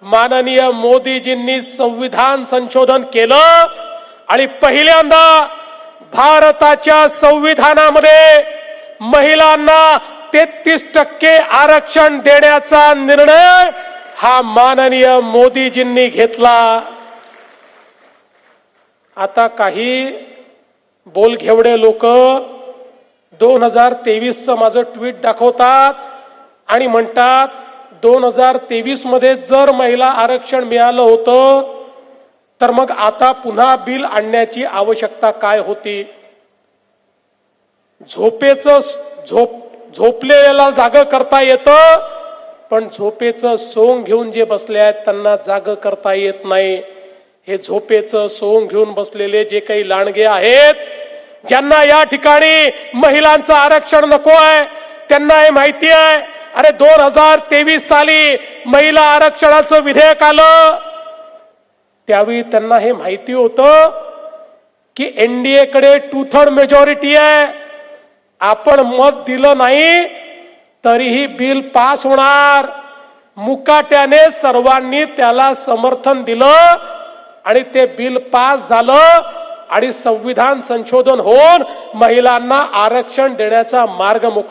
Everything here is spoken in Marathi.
माननीय मोदीजींनी संविधान संशोधन केलं आणि पहिल्यांदा भारताच्या संविधानामध्ये महिलांना 33% आरक्षण देण्याचा निर्णय हा माननीय मोदीजींनी घेतला। आता काही बोलघेवडे लोक 2023चं माझं ट्विट दाखवतात आणि म्हणतात 2023 मध्ये जर महिला आरक्षण मिळालं होतं तर मग आता पुन्हा बिल आणण्याची आवश्यकता काय होती। झोपलेल्याला जागं करता येतं, पण झोपेचं सोंग घेऊन जे बसले आहेत त्यांना जागं करता येत नाही। हे झोपेचं सोंग घेऊन बसलेले जे काही लांडगे आहेत, ज्यांना या ठिकाणी महिलांचं आरक्षण नको आहे, त्यांना हे माहिती आहे अरे 2023 साली महिला आरक्षणाचं विधेयक आलं, त्यावेळी त्यांना हे माहिती होतं की एनडीएकडे 2/3 मेजॉरिटी आहे, आपण मत दिलं नाही तरीही बिल पास होणार। मुकाट्याने सर्वांनी त्याला समर्थन दिलं आणि ते बिल पास झालं आणि संविधान संशोधन होऊन महिलांना आरक्षण देण्याचा मार्ग मोकळा